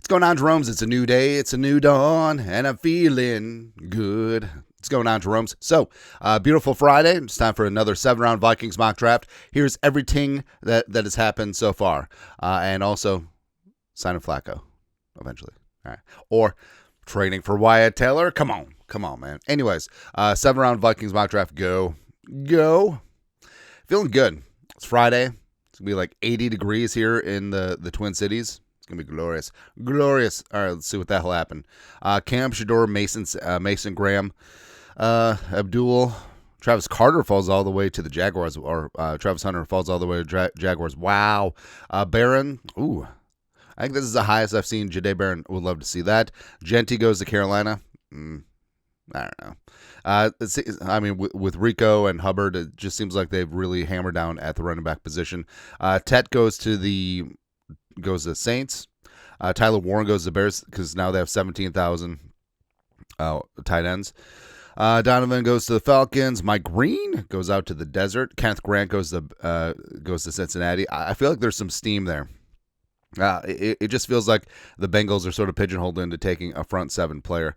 What's going on, Jerome's? It's a new day, it's a new dawn, and I'm feeling good. What's going on, Jerome's? So, beautiful Friday. It's time for another 7-round Vikings mock draft. Here's everything that has happened so far. And also, sign of Flacco, eventually. All right. Or trading for Wyatt Taylor. Come on, man. Anyways, 7-round Vikings mock draft. Go. Feeling good. It's Friday. It's going to be like 80 degrees here in the Twin Cities. It's going to be glorious. All right, let's see what the hell happened. Cam, Shador, Mason Graham, Abdul, Travis Carter falls all the way to the Jaguars, or Travis Hunter falls all the way to Jaguars. Wow. Barron, ooh. I think this is the highest I've seen. Jahdae Barron, would love to see that. Genty goes to Carolina. I don't know. With Rico and Hubbard, it just seems like they've really hammered down at the running back position. Tet goes to the Saints. Tyler Warren goes to the Bears because now they have 17,000 tight ends. Donovan goes to the Falcons. Mike Green goes out to the desert. Kenneth Grant goes to Cincinnati. I feel like there's some steam there. It just feels like the Bengals are sort of pigeonholed into taking a front seven player.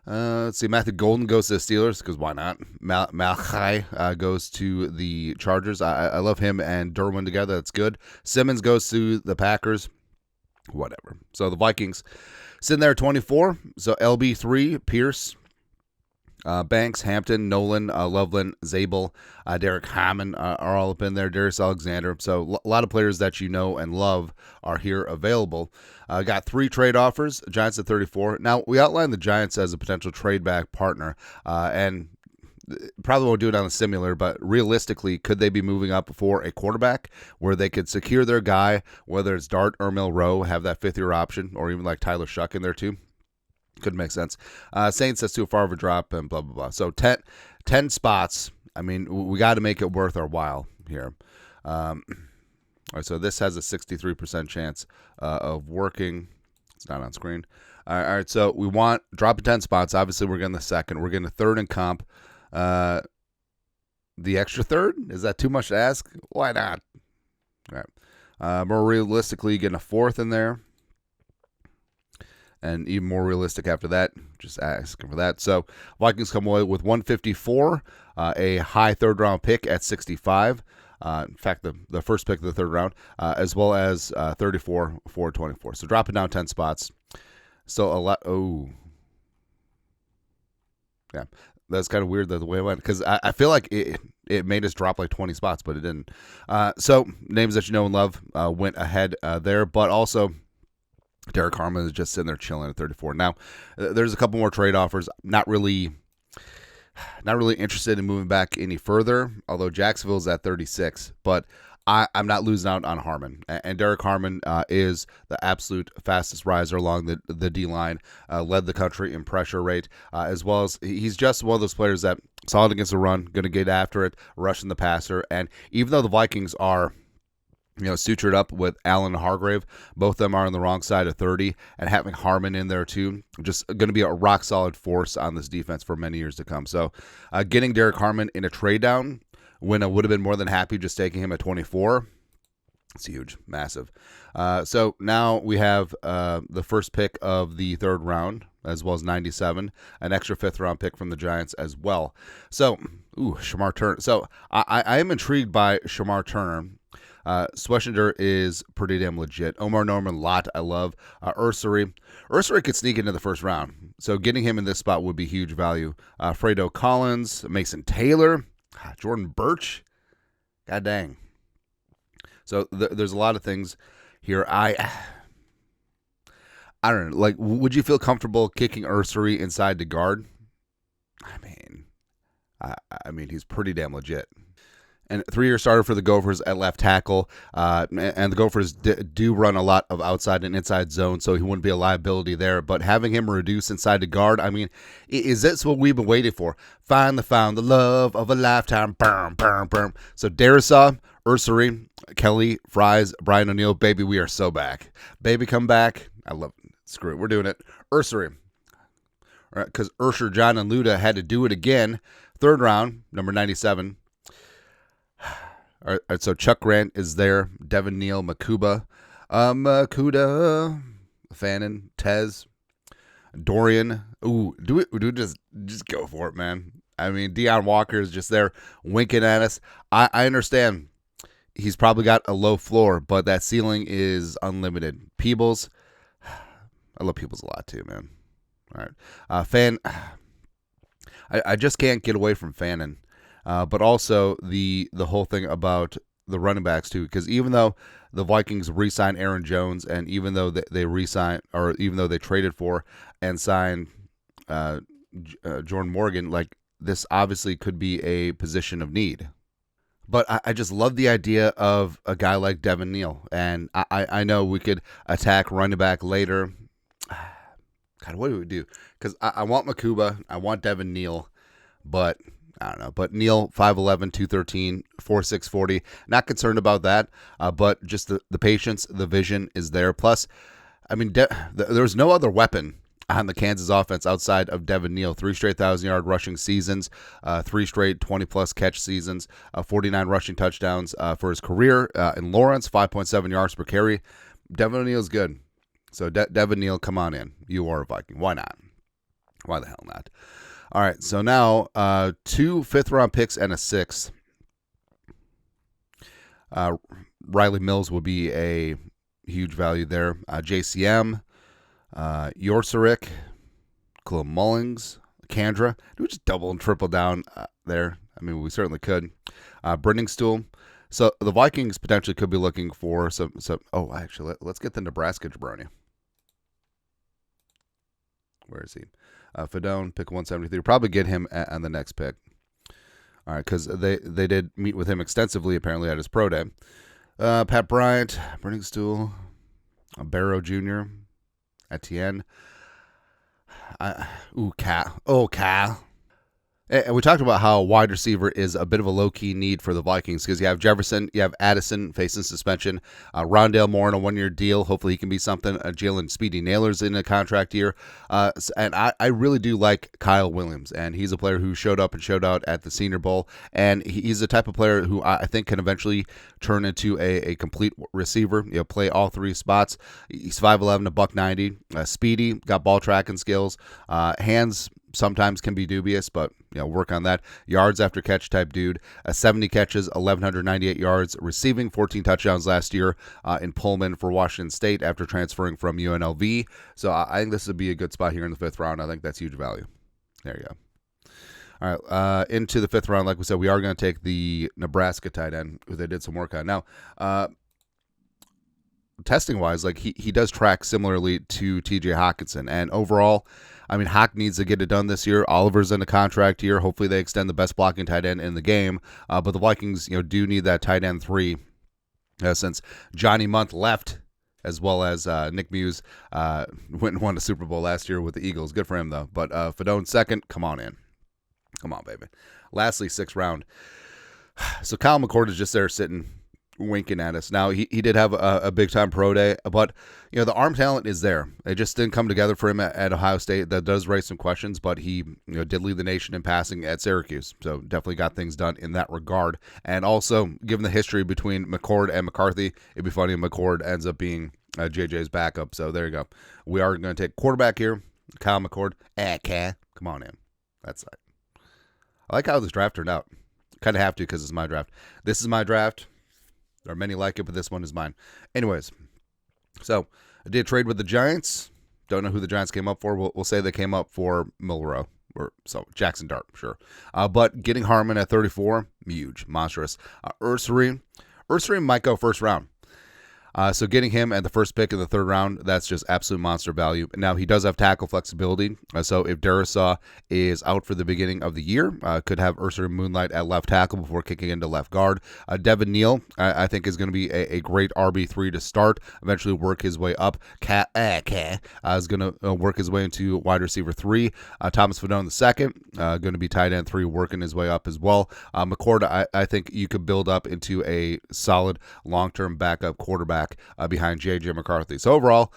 Let's see. Matthew Golden goes to the Steelers because why not? Malachi goes to the Chargers. I love him and Derwin together. That's good. Simmons goes to the Packers. Whatever. So the Vikings sitting there at 24. So LB3, Pierce, Banks, Hampton, Nolan, Loveland, Zabel, Derek Hammond are all up in there. Darius Alexander. So a lot of players that you know and love are here available. Got 3 trade offers. Giants at 34. Now, we outlined the Giants as a potential trade back partner, and probably won't do it on a similar, but realistically, could they be moving up for a quarterback where they could secure their guy, whether it's Dart or Milroe, have that 5th-year option, or even like Tyler Shuck in there too? Could make sense. Saints, that's too far of a drop, and blah, blah, blah. So 10 spots. I mean, we got to make it worth our while here. All right, so this has a 63% chance of working. It's not on screen. All right, so we want drop 10 spots. Obviously, we're getting the second. We're getting a third in comp. The extra third? Is that too much to ask? Why not? All right. More realistically, getting a 4th in there. And even more realistic after that, just asking for that. So Vikings come away with 154, a high 3rd-round pick at 65. In fact, the first pick of the 3rd round, as well as 34 for 24. So dropping down 10 spots. Still a lot. Oh. Yeah. That's kind of weird the way it went, because I feel like it made us drop like 20 spots, but it didn't. So names that you know and love went ahead there, but also Derek Harmon is just sitting there chilling at 34. Now, there's a couple more trade offers. Not really interested in moving back any further, although Jacksonville's at 36. But I'm not losing out on Harmon. And Derek Harmon is the absolute fastest riser along the D-line, led the country in pressure rate, as well as he's just one of those players that solid against the run, going to get after it, rushing the passer. And even though the Vikings are sutured up with Allen and Hargrave, both of them are on the wrong side of 30, and having Harmon in there too, just going to be a rock-solid force on this defense for many years to come. So getting Derek Harmon in a trade down when I would have been more than happy just taking him at 24, it's huge, massive. So now we have the first pick of the 3rd round, as well as 97, an extra 5th-round pick from the Giants as well. So, Shamar Turner. So I am intrigued by Shamar Turner. Sweshinder is pretty damn legit. Omar Norman, Lott, I love. Ursary could sneak into the 1st round. So getting him in this spot would be huge value. Fredo Collins, Mason Taylor, Jordan Birch. God dang. So there's a lot of things here. I don't know. Like, would you feel comfortable kicking Ursary inside to guard? I mean, he's pretty damn legit. And 3-year starter for the Gophers at left tackle. And the Gophers do run a lot of outside and inside zone, so he wouldn't be a liability there. But having him reduce inside to guard, I mean, is this what we've been waiting for? Finally found the love of a lifetime. Boom. So Darisaw, Ursary, Kelly, Fries, Brian O'Neill, baby, we are so back. Baby, come back. I love it. Screw it. We're doing it. Ursary. All right, because Ursher, John, and Luda had to do it again. 3rd round, number 97. All right, so Chuck Grant is there. Devin Neal, Makuba. Fannin, Tez, Dorian. Ooh, do we just go for it, man. I mean, Deion Walker is just there winking at us. I understand he's probably got a low floor, but that ceiling is unlimited. Peebles, I love Peebles a lot too, man. All right, I just can't get away from Fannin, but also the whole thing about the running backs too, because even though the Vikings re-signed Aaron Jones, and even though they re-signed, or even though they traded for and signed Jordan Morgan, like this obviously could be a position of need. But I just love the idea of a guy like Devin Neal, and I know we could attack running back later. God, what do we do? Because I want Makuba, I want Devin Neal, but I don't know. But Neal, 5'11", 213, 4'6", 40. Not concerned about that, but just the patience, the vision is there. Plus, I mean, there's no other weapon on the Kansas offense outside of Devin Neal. 3 straight 1,000-yard rushing seasons, 3 straight 20-plus catch seasons, 49 rushing touchdowns for his career. In Lawrence, 5.7 yards per carry. Devin Neal's good. So Devin Neal, come on in. You are a Viking. Why not? Why the hell not? All right, so now 2 fifth-round picks and a 6th. Riley Mills would be a huge value there. JCM, Yorsarik, Khalil Mullings, Kandra. Do we just double and triple down there? I mean, we certainly could. Brindingstool. So the Vikings potentially could be looking for some. Oh, actually, let's get the Nebraska jabroni. Where is he? Fedone, pick 173. Probably get him on the next pick. All right, because they did meet with him extensively, apparently, at his pro day. Pat Bryant, Brindingstool, Barrow Jr., Etienne. Cal. Oh, Cal. And we talked about how wide receiver is a bit of a low-key need for the Vikings because you have Jefferson, you have Addison facing suspension, Rondale Moore on a 1-year deal. Hopefully he can be something. Jalen Speedy Naylor's in a contract year. And I really do like Kyle Williams, and he's a player who showed up and showed out at the Senior Bowl, and he's the type of player who I think can eventually turn into a complete receiver, play all 3 spots. He's 5'11", $190. Speedy, got ball tracking skills. Hands sometimes can be dubious, but work on that. Yards after catch type dude. 70 catches, 1,198 yards, receiving 14 touchdowns last year in Pullman for Washington State after transferring from UNLV. So I think this would be a good spot here in the 5th round. I think that's huge value. There you go. All right, into the 5th round, like we said, we are going to take the Nebraska tight end, who they did some work on. Now, testing-wise, like he does track similarly to T.J. Hockenson, and overall, I mean, Hawk needs to get it done this year. Oliver's in a contract year. Hopefully they extend the best blocking tight end in the game. But the Vikings, do need that tight end 3 since Johnny Munt left, as well as Nick Muse went and won the Super Bowl last year with the Eagles. Good for him, though. But Fedone 2nd, come on in. Come on, baby. Lastly, 6th round. So Kyle McCord is just there sitting, winking at us. Now, he did have a big-time pro day, but, the arm talent is there. It just didn't come together for him at Ohio State. That does raise some questions, but he did lead the nation in passing at Syracuse, so definitely got things done in that regard. And also, given the history between McCord and McCarthy, it'd be funny if McCord ends up being JJ's backup, so there you go. We are going to take quarterback here, Kyle McCord. Come on in. That's right. I like how this draft turned out. Kind of have to because it's my draft. This is my draft. There are many like it, but this one is mine. Anyways, so I did trade with the Giants. Don't know who the Giants came up for. We'll say they came up for Milroe or so Jackson Dart, sure. But getting Harmon at 34, huge, monstrous. Ursary might go 1st round. So getting him at the 1st pick in the 3rd round, that's just absolute monster value. Now, he does have tackle flexibility. So if Darisaw is out for the beginning of the year, could have Ursary moonlight at left tackle before kicking into left guard. Devin Neal, I think, is going to be a great RB3 to start, eventually work his way up. Is going to work his way into wide receiver 3. Thomas Fedone II, going to be tight end 3, working his way up as well. McCord, I think you could build up into a solid long-term backup quarterback quarterback behind J.J. McCarthy. So overall,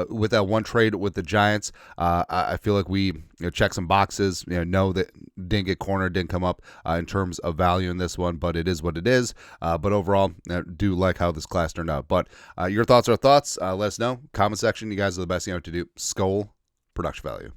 with that one trade with the Giants, I feel like we check some boxes. Know that didn't get cornered, didn't come up in terms of value in this one, but it is what it is. But overall, do like how this class turned out. But your thoughts are thoughts. Let us know. Comment section. You guys are the best to do. Skull production value.